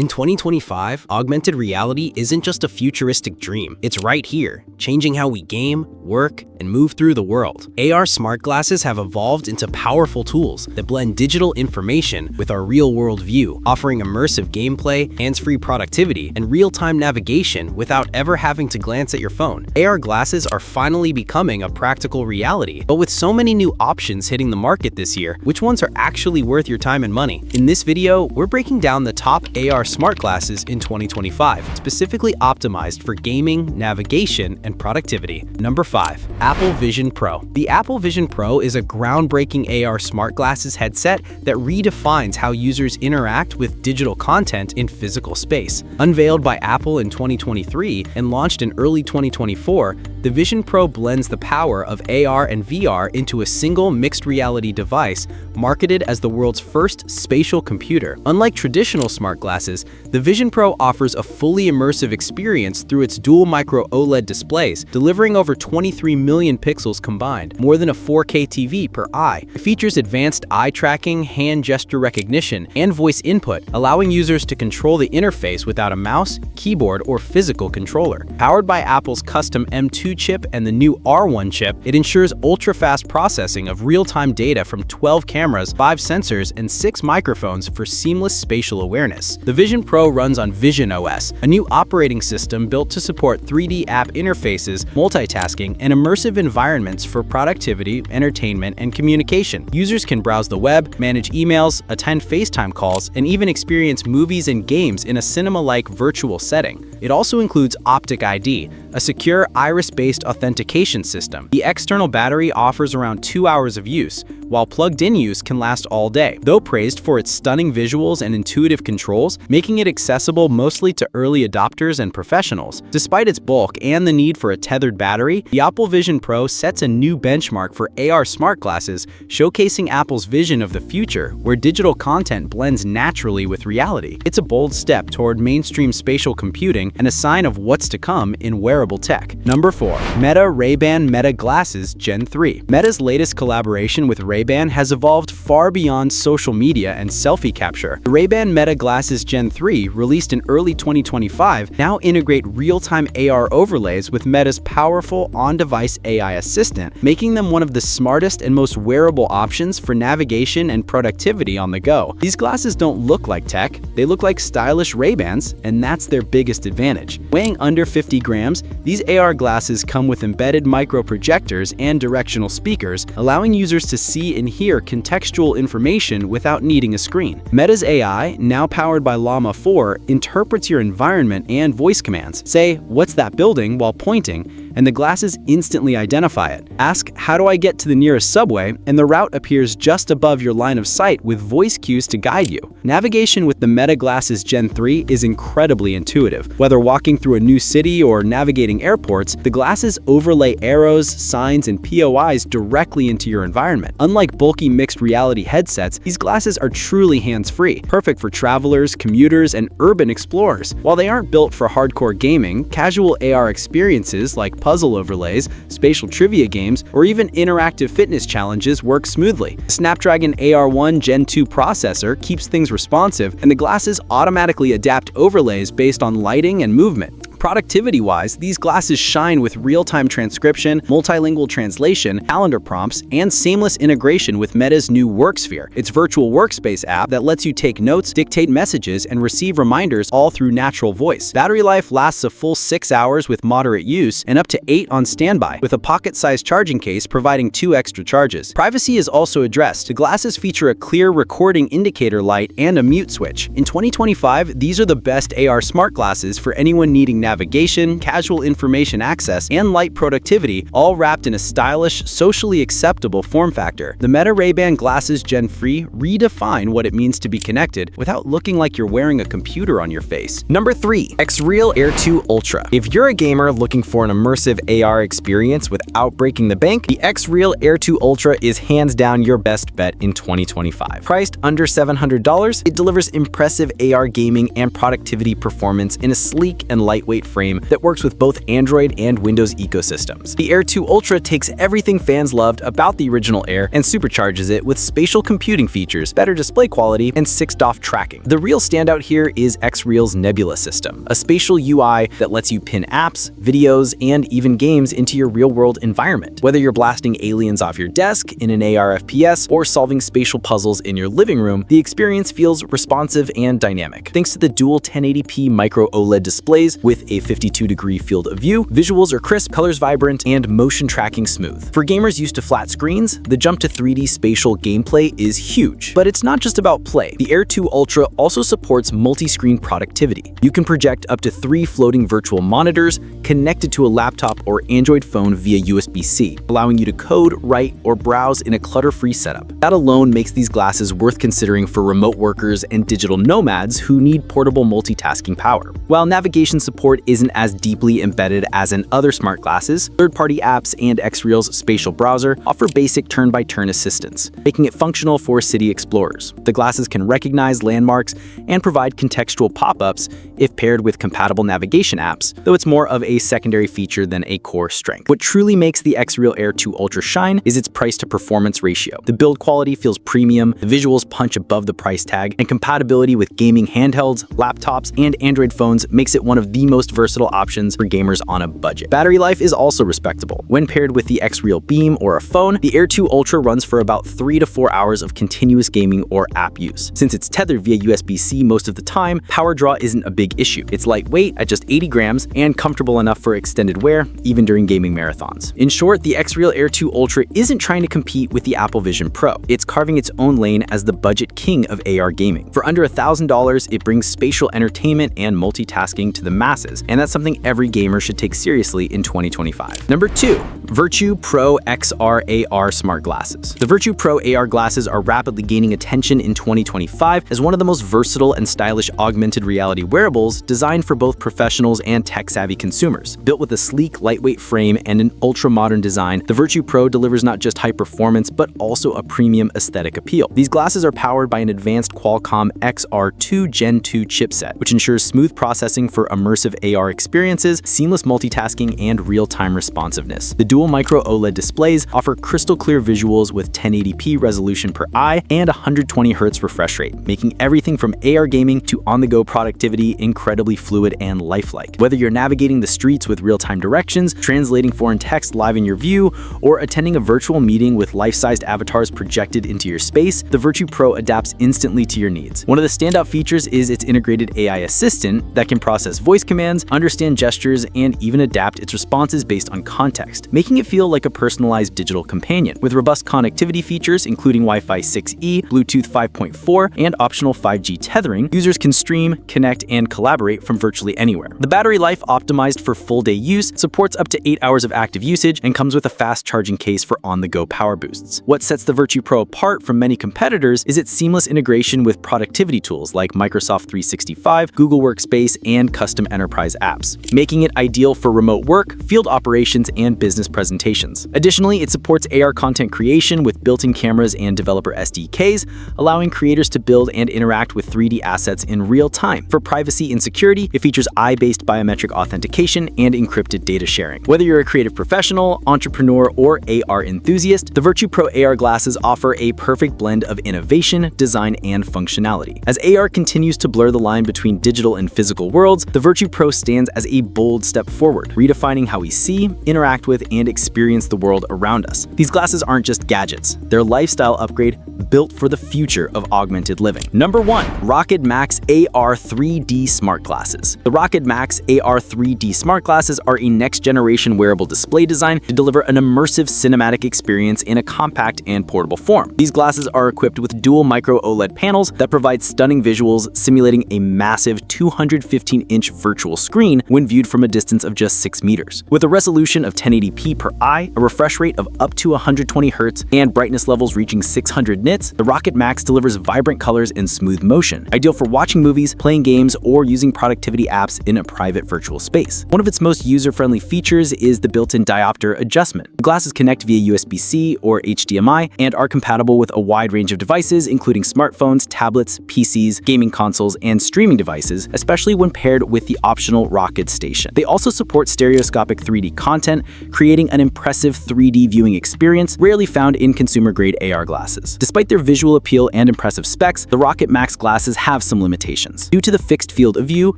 In 2025, augmented reality isn't just a futuristic dream. It's right here, changing how we game, work, and move through the world. AR smart glasses have evolved into powerful tools that blend digital information with our real-world view, offering immersive gameplay, hands-free productivity, and real-time navigation without ever having to glance at your phone. AR glasses are finally becoming a practical reality, but with so many new options hitting the market this year, which ones are actually worth your time and money? In this video, we're breaking down the top AR smart glasses in 2025, specifically optimized for gaming, navigation, and productivity. Number 5. Apple Vision Pro. The Apple Vision Pro is a groundbreaking AR smart glasses headset that redefines how users interact with digital content in physical space. Unveiled by Apple in 2023 and launched in early 2024, the Vision Pro blends the power of AR and VR into a single mixed reality device marketed as the world's first spatial computer. Unlike traditional smart glasses, the Vision Pro offers a fully immersive experience through its dual micro OLED displays, delivering over 23 million pixels combined, more than a 4K TV per eye. It features advanced eye tracking, hand gesture recognition, and voice input, allowing users to control the interface without a mouse, keyboard, or physical controller. Powered by Apple's custom M2 chip and the new R1 chip, it ensures ultra-fast processing of real-time data from 12 cameras, 5 sensors, and 6 microphones for seamless spatial awareness. The Vision Pro runs on Vision OS, a new operating system built to support 3D app interfaces, multitasking, and immersive environments for productivity, entertainment, and communication. Users can browse the web, manage emails, attend FaceTime calls, and even experience movies and games in a cinema-like virtual setting. It also includes Optic ID, a secure iris-based authentication system. The external battery offers around 2 hours of use, while plugged-in use can last all day. Though praised for its stunning visuals and intuitive controls, making it accessible mostly to early adopters and professionals. Despite its bulk and the need for a tethered battery, the Apple Vision Pro sets a new benchmark for AR smart glasses, showcasing Apple's vision of the future, where digital content blends naturally with reality. It's a bold step toward mainstream spatial computing and a sign of what's to come in wearable tech. Number 4. Meta Rayban Meta Glasses Gen 3. Meta's latest collaboration with Rayban has evolved far beyond social media and selfie capture. The Rayban Meta Glasses Gen 3, released in early 2025, now integrate real-time AR overlays with Meta's powerful on-device AI assistant, making them one of the smartest and most wearable options for navigation and productivity on the go. These glasses don't look like tech, they look like stylish Ray-Bans, and that's their biggest advantage. Weighing under 50 grams, these AR glasses come with embedded micro projectors and directional speakers, allowing users to see and hear contextual information without needing a screen. Meta's AI, now powered by Llama 4, interprets your environment and voice commands. Say, "What's that building?" while pointing, and the glasses instantly identify it. Ask, "How do I get to the nearest subway?" and the route appears just above your line of sight with voice cues to guide you. Navigation with the Meta Glasses Gen 3 is incredibly intuitive. Whether walking through a new city or navigating airports, the glasses overlay arrows, signs, and POIs directly into your environment. Unlike bulky mixed reality headsets, these glasses are truly hands-free, perfect for travelers, commuters, and urban explorers. While they aren't built for hardcore gaming, casual AR experiences like puzzle overlays, spatial trivia games, or even interactive fitness challenges work smoothly. The Snapdragon AR1 Gen 2 processor keeps things responsive, and the glasses automatically adapt overlays based on lighting and movement. Productivity-wise, these glasses shine with real-time transcription, multilingual translation, calendar prompts, and seamless integration with Meta's new Worksphere, its virtual workspace app that lets you take notes, dictate messages, and receive reminders all through natural voice. Battery life lasts a full 6 hours with moderate use and up to 8 on standby, with a pocket-sized charging case providing 2 extra charges. Privacy is also addressed. The glasses feature a clear recording indicator light and a mute switch. In 2025, these are the best AR smart glasses for anyone needing navigation, casual information access, and light productivity, all wrapped in a stylish, socially acceptable form factor. The Meta Ray-Ban Glasses Gen 3 redefine what it means to be connected without looking like you're wearing a computer on your face. Number 3. XREAL Air2 Ultra. If you're a gamer looking for an immersive AR experience without breaking the bank, the XREAL Air2 Ultra is hands down your best bet in 2025. Priced under $700, it delivers impressive AR gaming and productivity performance in a sleek and lightweight lightweight frame that works with both Android and Windows ecosystems. The Air 2 Ultra takes everything fans loved about the original Air and supercharges it with spatial computing features, better display quality, and 6DoF tracking. The real standout here is XREAL's Nebula system, a spatial UI that lets you pin apps, videos, and even games into your real-world environment. Whether you're blasting aliens off your desk in an AR FPS or solving spatial puzzles in your living room, the experience feels responsive and dynamic. Thanks to the dual 1080p micro OLED displays with a 52-degree field of view, visuals are crisp, colors vibrant, and motion tracking smooth. For gamers used to flat screens, the jump to 3D spatial gameplay is huge. But it's not just about play. The Air 2 Ultra also supports multi-screen productivity. You can project up to 3 floating virtual monitors connected to a laptop or Android phone via USB-C, allowing you to code, write, or browse in a clutter-free setup. That alone makes these glasses worth considering for remote workers and digital nomads who need portable multitasking power. While navigation support isn't as deeply embedded as in other smart glasses, third-party apps and XREAL's spatial browser offer basic turn-by-turn assistance, making it functional for city explorers. The glasses can recognize landmarks and provide contextual pop-ups if paired with compatible navigation apps, though it's more of a secondary feature than a core strength. What truly makes the XREAL Air 2 Ultra shine is its price-to-performance ratio. The build quality feels premium, the visuals punch above the price tag, and compatibility with gaming handhelds, laptops, and Android phones makes it one of the most versatile options for gamers on a budget. Battery life is also respectable. When paired with the XREAL Beam or a phone, the Air 2 Ultra runs for about 3 to 4 hours of continuous gaming or app use. Since it's tethered via USB-C most of the time, power draw isn't a big issue. It's lightweight at just 80 grams and comfortable enough for extended wear, even during gaming marathons. In short, the XREAL Air 2 Ultra isn't trying to compete with the Apple Vision Pro. It's carving its own lane as the budget king of AR gaming. For under $1,000, it brings spatial entertainment and multitasking to the masses, and that's something every gamer should take seriously in 2025. Number 2. Virtu Pro XR AR Smart Glasses. The Virtu Pro AR glasses are rapidly gaining attention in 2025 as one of the most versatile and stylish augmented reality wearables designed for both professionals and tech-savvy consumers. Built with a sleek, lightweight frame and an ultra-modern design, the Virtu Pro delivers not just high performance, but also a premium aesthetic appeal. These glasses are powered by an advanced Qualcomm XR2 Gen 2 chipset, which ensures smooth processing for immersive AR experiences, seamless multitasking, and real-time responsiveness. The dual micro OLED displays offer crystal-clear visuals with 1080p resolution per eye and 120Hz refresh rate, making everything from AR gaming to on-the-go productivity incredibly fluid and lifelike. Whether you're navigating the streets with real-time directions, translating foreign text live in your view, or attending a virtual meeting with life-sized avatars projected into your space, the Virtu Pro adapts instantly to your needs. One of the standout features is its integrated AI assistant that can process voice commands, understand gestures, and even adapt its responses based on context, making it feel like a personalized digital companion. With robust connectivity features including Wi-Fi 6E, Bluetooth 5.4, and optional 5G tethering, users can stream, connect, and collaborate from virtually anywhere. The battery life, optimized for full-day use, supports up to 8 hours of active usage and comes with a fast charging case for on-the-go power boosts. What sets the Virtu Pro apart from many competitors is its seamless integration with productivity tools like Microsoft 365, Google Workspace, and custom enterprise apps, making it ideal for remote work, field operations, and business presentations. Additionally, it supports AR content creation with built-in cameras and developer SDKs, allowing creators to build and interact with 3D assets in real time. For privacy and security, it features eye-based biometric authentication and encrypted data sharing. Whether you're a creative professional, entrepreneur, or AR enthusiast, the Virtu Pro AR glasses offer a perfect blend of innovation, design, and functionality. As AR continues to blur the line between digital and physical worlds, the Virtu Pro stands as a bold step forward, redefining how we see, interact with, and experience the world around us. These glasses aren't just gadgets, they're a lifestyle upgrade built for the future of augmented living. Number 1. Rokid Max AR 3D Smart Glasses. The Rokid Max AR 3D Smart Glasses are a next-generation wearable display design to deliver an immersive cinematic experience in a compact and portable form. These glasses are equipped with dual micro OLED panels that provide stunning visuals, simulating a massive 215-inch virtual screen when viewed from a distance of just 6 meters. With a resolution of 1080p per eye, a refresh rate of up to 120Hz, and brightness levels reaching 600 nits, the Rokid Max delivers vibrant colors and smooth motion, ideal for watching movies, playing games, or using productivity apps in a private virtual space. One of its most user-friendly features is the built-in diopter adjustment. The glasses connect via USB-C or HDMI and are compatible with a wide range of devices, including smartphones, tablets, PCs, gaming consoles, and streaming devices, especially when paired with the optional optional Rokid station. They also support stereoscopic 3D content, creating an impressive 3D viewing experience rarely found in consumer-grade AR glasses. Despite their visual appeal and impressive specs, the Rokid Max glasses have some limitations. Due to the fixed field of view,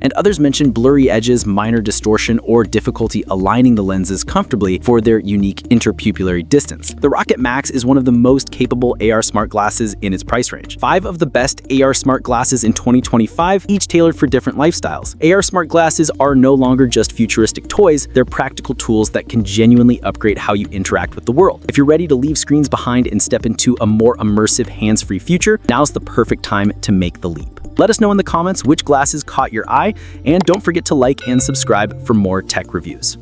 and others mention blurry edges, minor distortion, or difficulty aligning the lenses comfortably for their unique interpupillary distance. The Rokid Max is one of the most capable AR smart glasses in its price range. 5 of the best AR smart glasses in 2025, each tailored for different lifestyles. AR smart glasses are no longer just futuristic toys, they're practical tools that can genuinely upgrade how you interact with the world. If you're ready to leave screens behind and step into a more immersive, hands-free future, now's the perfect time to make the leap. Let us know in the comments which glasses caught your eye, and don't forget to like and subscribe for more tech reviews.